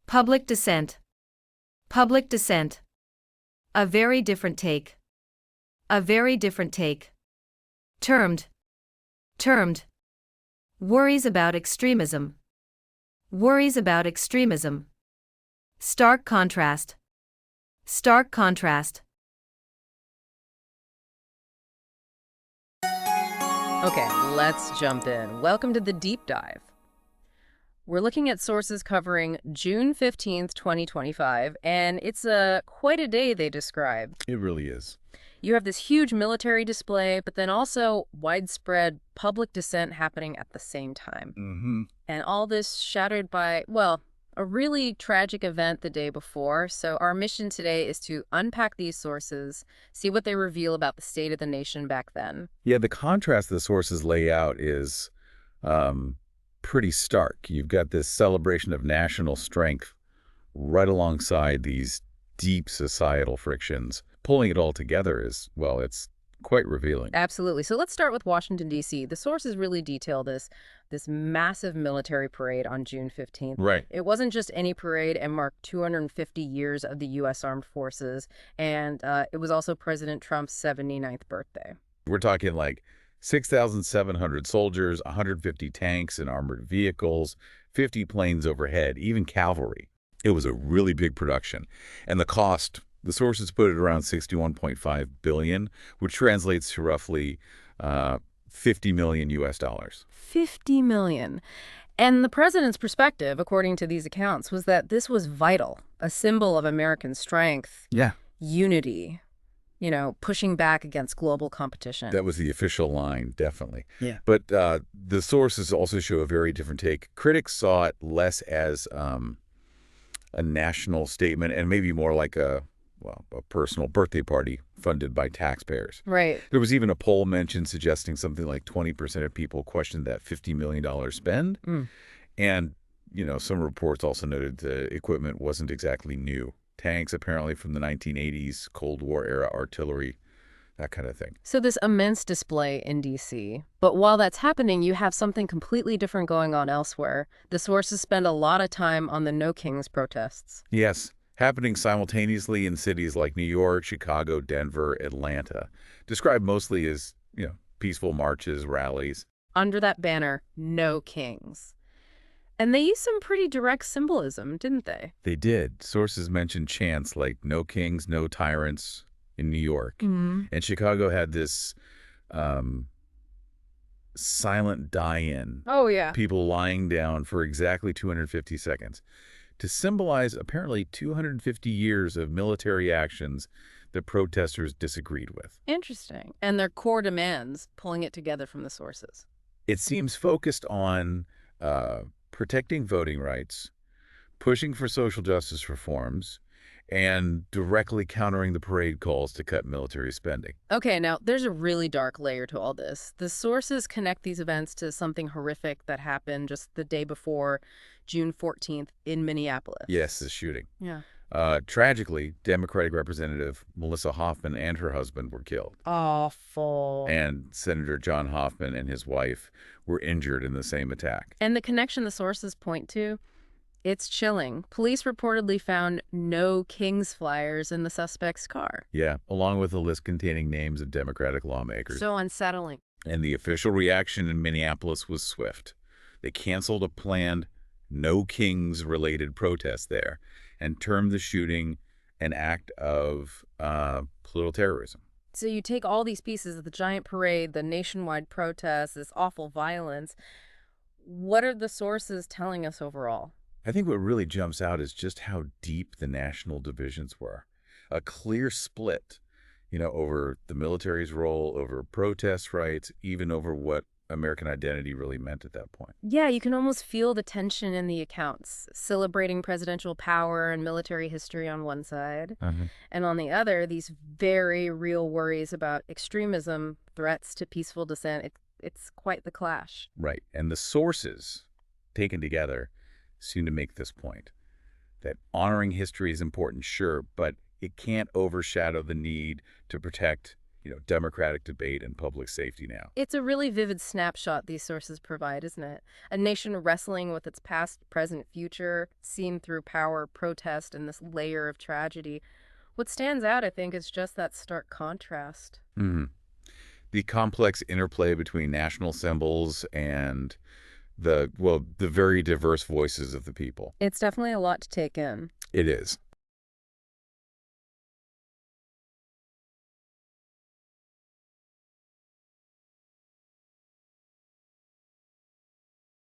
Public dissent. Public dissent. A very different take. A very different take. Termed. Termed. Worries about extremism. Worries about extremism. Stark contrast. Stark contrast. Okay, let's jump in. Welcome to the deep dive. We're looking at sources covering June 15th, 2025, and it's quite a day they describe. It really is. You have this huge military display, but then also widespread public dissent happening at the same time. Mm-hmm. And all this shattered by, well, a really tragic event the day before. So our mission today is to unpack these sources, see what they reveal about the state of the nation back then. Yeah, the contrast the sources lay out is pretty stark. You've got this celebration of national strength right alongside these deep societal frictions. Pulling it all together is, well, it's quite revealing. Absolutely. So let's start with Washington, D.C. The sources really detail this massive military parade on June 15th. Right. It wasn't just any parade. It marked 250 years of the U.S. Armed Forces, and it was also President Trump's 79th birthday. We're talking like 6,700 soldiers, 150 tanks and armored vehicles, 50 planes overhead, even cavalry. It was a really big production. And the cost, the sources put it around $61.5 billion, which translates to roughly 50 million U.S. dollars. 50 million. And the president's perspective, according to these accounts, was that this was vital, a symbol of American strength, Yeah. unity, pushing back against global competition. That was the official line, definitely. Yeah. But the sources also show a very different take. Critics saw it less as a national statement and maybe more like a personal birthday party funded by taxpayers. Right. There was even a poll mentioned suggesting something like 20% of people questioned that $50 million spend. And, some reports also noted the equipment wasn't exactly new. Tanks apparently from the 1980s, Cold War era artillery, that kind of thing. So this immense display in D.C. But while that's happening, you have something completely different going on elsewhere. The sources spend a lot of time on the No Kings protests. Yes, happening simultaneously in cities like New York, Chicago, Denver, Atlanta. Described mostly as, peaceful marches, rallies. Under that banner, No Kings. And they used some pretty direct symbolism, didn't they? They did. Sources mentioned chants like No Kings, No Tyrants in New York. Mm-hmm. And Chicago had this silent die-in. Oh, yeah. People lying down for exactly 250 seconds to symbolize apparently 250 years of military actions that protesters disagreed with. Interesting. And their core demands, pulling it together from the sources. It seems focused on protecting voting rights, pushing for social justice reforms, and directly countering the parade calls to cut military spending. Okay, now there's a really dark layer to all this. The sources connect these events to something horrific that happened just the day before, June 14th, in Minneapolis. Yes, the shooting. Yeah. Tragically, Democratic Representative Melissa Hoffman and her husband were killed. Awful. And Senator John Hoffman and his wife were injured in the same attack. And the connection the sources point to, it's chilling. Police reportedly found No Kings flyers in the suspect's car. Yeah, along with a list containing names of Democratic lawmakers. So unsettling. And the official reaction in Minneapolis was swift. They canceled a planned No Kings-related protest there and termed the shooting an act of political terrorism. So you take all these pieces of the giant parade, the nationwide protests, this awful violence. What are the sources telling us overall? I think what really jumps out is just how deep the national divisions were. A clear split, over the military's role, over protest rights, even over what American identity really meant at that point. Yeah, you can almost feel the tension in the accounts, celebrating presidential power and military history on one side, and on the other, these very real worries about extremism, threats to peaceful dissent. It's quite the clash. Right, and the sources, taken together, seem to make this point, that honoring history is important, sure, but it can't overshadow the need to protect democratic debate and public safety now. It's a really vivid snapshot these sources provide, isn't it? A nation wrestling with its past, present, future, seen through power, protest, and this layer of tragedy. What stands out, I think, is just that stark contrast. The complex interplay between national symbols and the very diverse voices of the people. It's definitely a lot to take in. It is.